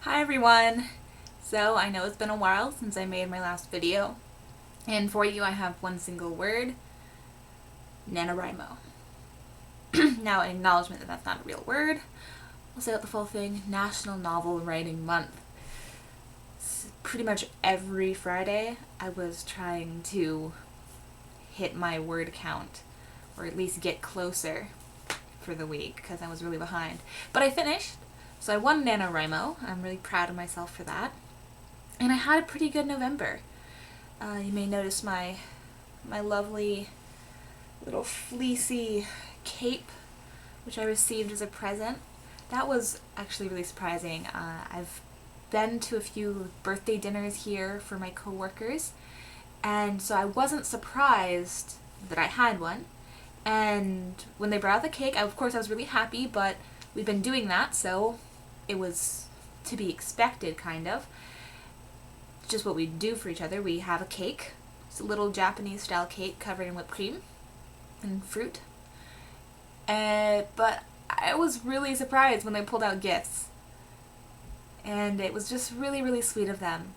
Hi everyone! So I know it's been a while since I made my last video, and for you I have one single word, NaNoWriMo. Now an acknowledgement that that's not a real word. I'll say out the full thing, National Novel Writing Month. Pretty much every Friday I was trying to hit my word count, or at least get closer for the week, because I was really behind. But I finished, so I won NaNoWriMo. I'm really proud of myself for that. And I had a pretty good November. You may notice my lovely little fleecy cape, which I received as a present. That was actually really surprising. I've been to a few birthday dinners here for my coworkers, and so I wasn't surprised that I had one. And when they brought out the cake, of course I was really happy, but we've been doing that, so it was to be expected, kind of. Just what we do for each other. We have a cake. It's a little Japanese style cake covered in whipped cream and fruit. But I was really surprised when they pulled out gifts. And it was just really, really sweet of them.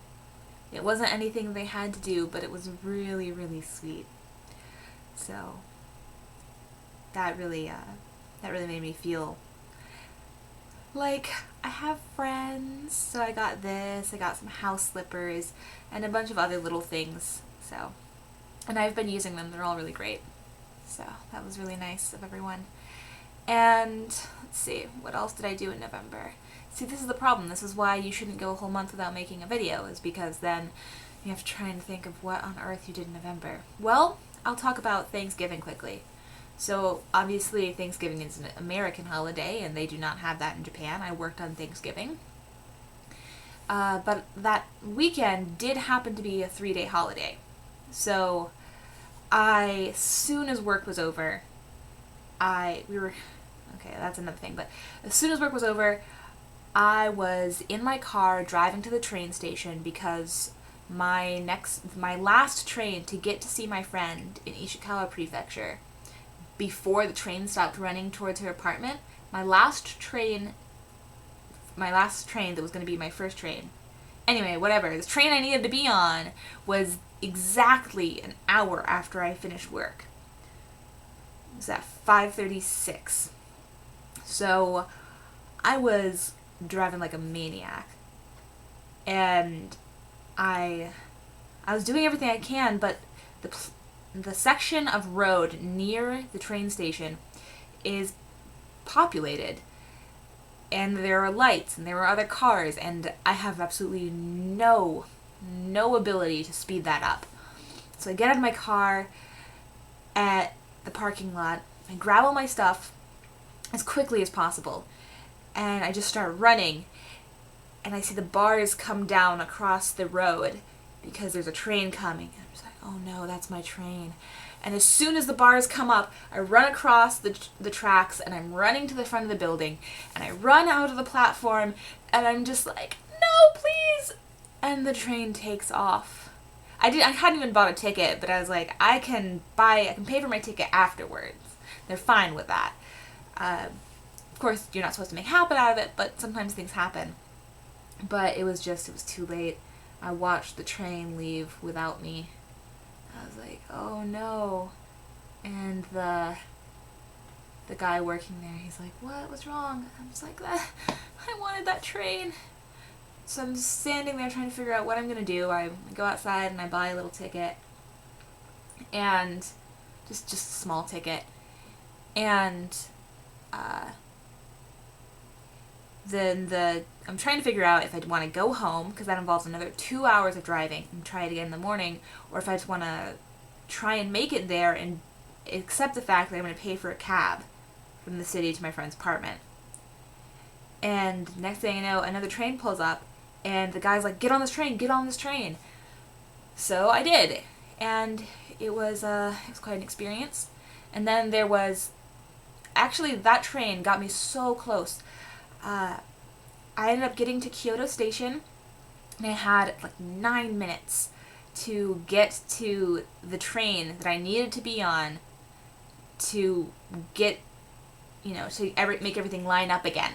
It wasn't anything they had to do, but it was really, really sweet. So that really made me feel like I have friends. So I got this, I got some house slippers, and a bunch of other little things. So, and I've been using them, they're all really great. So that was really nice of everyone. And let's see, what else did I do in November? See, this is the problem. This is why you shouldn't go a whole month without making a video, is because then you have to try and think of what on earth you did in November. Well, I'll talk about Thanksgiving quickly. So obviously Thanksgiving is an American holiday, and they do not have that in Japan. I worked on Thanksgiving. But that weekend did happen to be a 3-day holiday. So as soon as work was over, okay, that's another thing, but as soon as work was over, I was in my car driving to the train station because my last train to get to see my friend in Ishikawa Prefecture, before the train stopped running towards her apartment, my last train that was going to be my first train. Anyway, whatever, the train I needed to be on was exactly an hour after I finished work. It was at 5:36. So I was driving like a maniac. And I was doing everything I can, but the section of road near the train station is populated, and there are lights and there are other cars, and I have absolutely no ability to speed that up. So I get out of my car at the parking lot, I grab all my stuff as quickly as possible, and I just start running, and I see the bars come down across the road because there's a train coming. I'm just like, oh no, that's my train. And as soon as the bars come up, I run across the tracks, and I'm running to the front of the building, and I run out of the platform, and I'm just like, no, please! And the train takes off. I hadn't even bought a ticket, but I was like, I can pay for my ticket afterwards. They're fine with that. Of course, you're not supposed to make a habit out of it, but sometimes things happen. But it was too late. I watched the train leave without me. I was like, oh no. And the guy working there, he's like, what was wrong? I'm just like, I wanted that train. So I'm just standing there trying to figure out what I'm going to do. I go outside and I buy a little ticket. And just a small ticket. And then I'm trying to figure out if I'd want to go home, because that involves another 2 hours of driving, and try it again in the morning, or if I just want to try and make it there and accept the fact that I'm going to pay for a cab from the city to my friend's apartment. And next thing I know, another train pulls up, and the guy's like, get on this train. So I did, and it was quite an experience. And then there was, actually that train got me so close. I ended up getting to Kyoto Station, and I had like 9 minutes to get to the train that I needed to be on to get, to make everything line up again.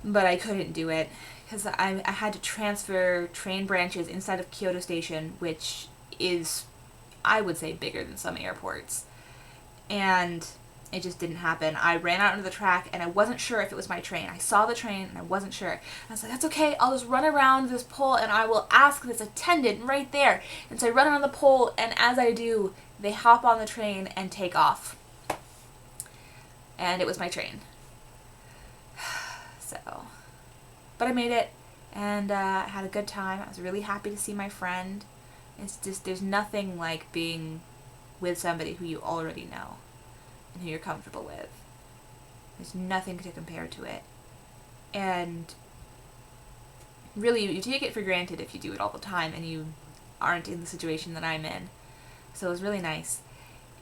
but I couldn't do it because I had to transfer train branches inside of Kyoto Station, which is, I would say, bigger than some airports. And it just didn't happen. I ran out onto the track and I wasn't sure if it was my train. I saw the train and I wasn't sure. I was like, that's okay, I'll just run around this pole and I will ask this attendant right there. And so I run around the pole, and as I do, they hop on the train and take off. And it was my train. So, but I made it, and I had a good time. I was really happy to see my friend. It's just, there's nothing like being with somebody who you already know and who you're comfortable with. There's nothing to compare to it. And really, you take it for granted if you do it all the time and you aren't in the situation that I'm in. So it was really nice.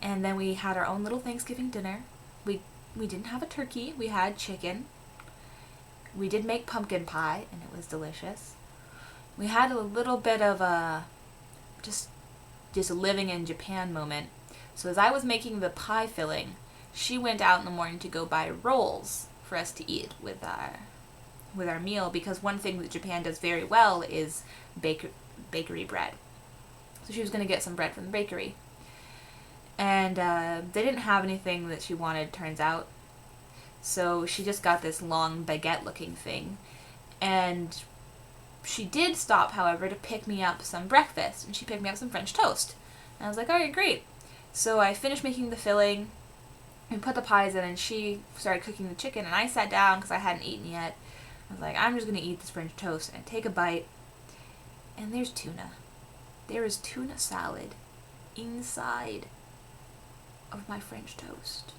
And then we had our own little Thanksgiving dinner. We didn't have a turkey. We had chicken. We did make pumpkin pie, and it was delicious. We had a little bit of a just a living in Japan moment. So as I was making the pie filling, she went out in the morning to go buy rolls for us to eat with our meal, because one thing that Japan does very well is bakery bread. So she was going to get some bread from the bakery. And they didn't have anything that she wanted, turns out. So she just got this long baguette-looking thing. And she did stop, however, to pick me up some breakfast. And she picked me up some French toast. And I was like, alright, great. So I finished making the filling and put the pies in, and she started cooking the chicken. And I sat down because I hadn't eaten yet. I was like, I'm just going to eat this French toast. And I take a bite. And there's tuna. There is tuna salad inside of my French toast.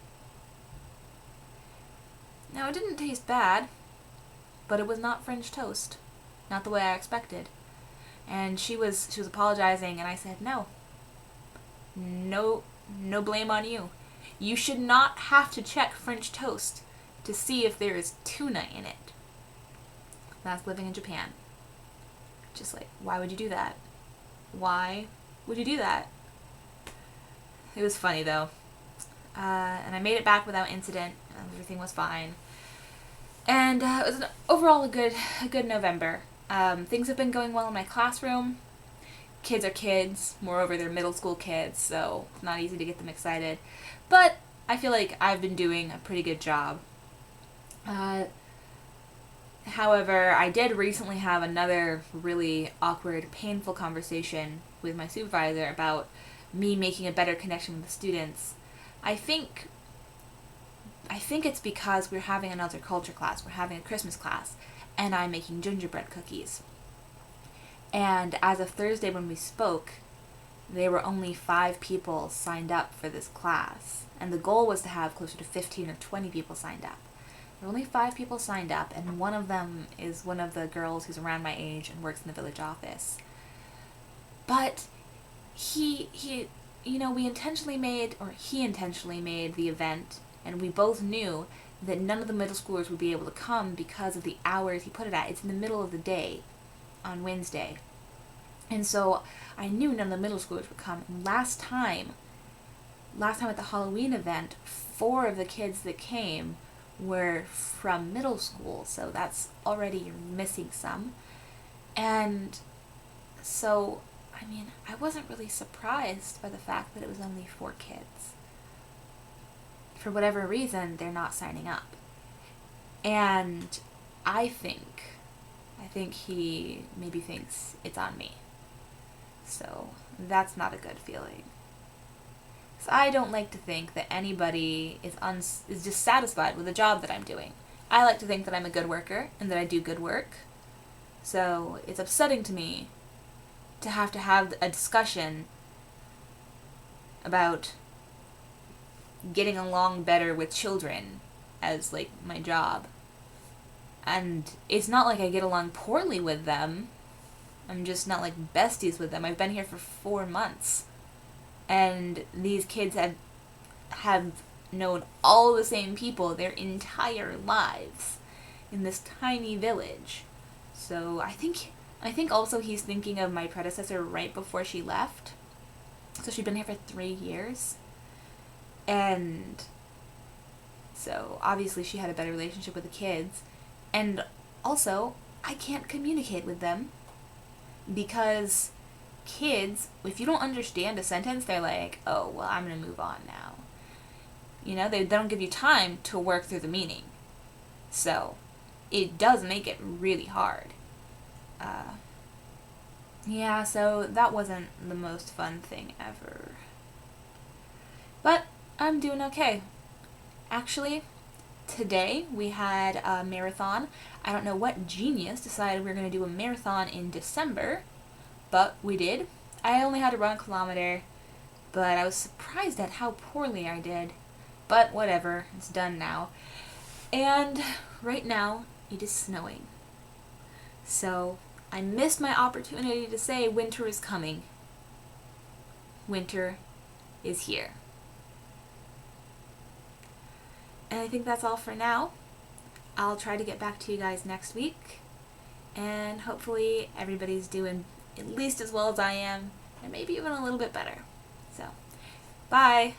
Now, it didn't taste bad, but it was not French toast. Not the way I expected. And she was apologizing, and I said, no, blame on you. You should not have to check French toast to see if there is tuna in it. That's living in Japan. Just like, why would you do that? Why would you do that? It was funny, though. And I made it back without incident. Everything was fine. And it was overall a good November. Things have been going well in my classroom. Kids are kids. Moreover, they're middle school kids, so it's not easy to get them excited. But I feel like I've been doing a pretty good job. However, I did recently have another really awkward, painful conversation with my supervisor about me making a better connection with the students. I think it's because we're having another culture class. We're having a Christmas class, and I'm making gingerbread cookies. And as of Thursday when we spoke, there were only 5 people signed up for this class. And the goal was to have closer to 15 or 20 people signed up. There were only 5 people signed up, and one of them is one of the girls who's around my age and works in the village office. But he intentionally made the event, and we both knew that none of the middle schoolers would be able to come because of the hours he put it at. It's in the middle of the day on Wednesday. And so I knew none of the middle schoolers would come. And last time at the Halloween event, 4 of the kids that came were from middle school, so that's already, you're missing some. And so, I wasn't really surprised by the fact that it was only 4 kids. For whatever reason, they're not signing up. And I think he maybe thinks it's on me. So that's not a good feeling. So I don't like to think that anybody is dissatisfied with the job that I'm doing. I like to think that I'm a good worker and that I do good work. So it's upsetting to me to have a discussion about getting along better with children as, like, my job. And it's not like I get along poorly with them. I'm just not, like, besties with them. I've been here for 4 months. And these kids have known all the same people their entire lives in this tiny village. So I think also he's thinking of my predecessor right before she left. So she'd been here for 3 years. And so obviously she had a better relationship with the kids. And Also, I can't communicate with them because kids, if you don't understand a sentence, they're like, oh, well, I'm going to move on now. You know, they don't give you time to work through the meaning. So, it does make it really hard. Yeah, so that wasn't the most fun thing ever. But I'm doing okay. Actually, today we had a marathon. I don't know what genius decided we were going to do a marathon in December, but we did. I only had to run a kilometer, but I was surprised at how poorly I did. But whatever, it's done now. And right now, it is snowing. So, I missed my opportunity to say winter is coming. Winter is here. And I think that's all for now. I'll try to get back to you guys next week. And hopefully everybody's doing at least as well as I am, and maybe even a little bit better. So, bye!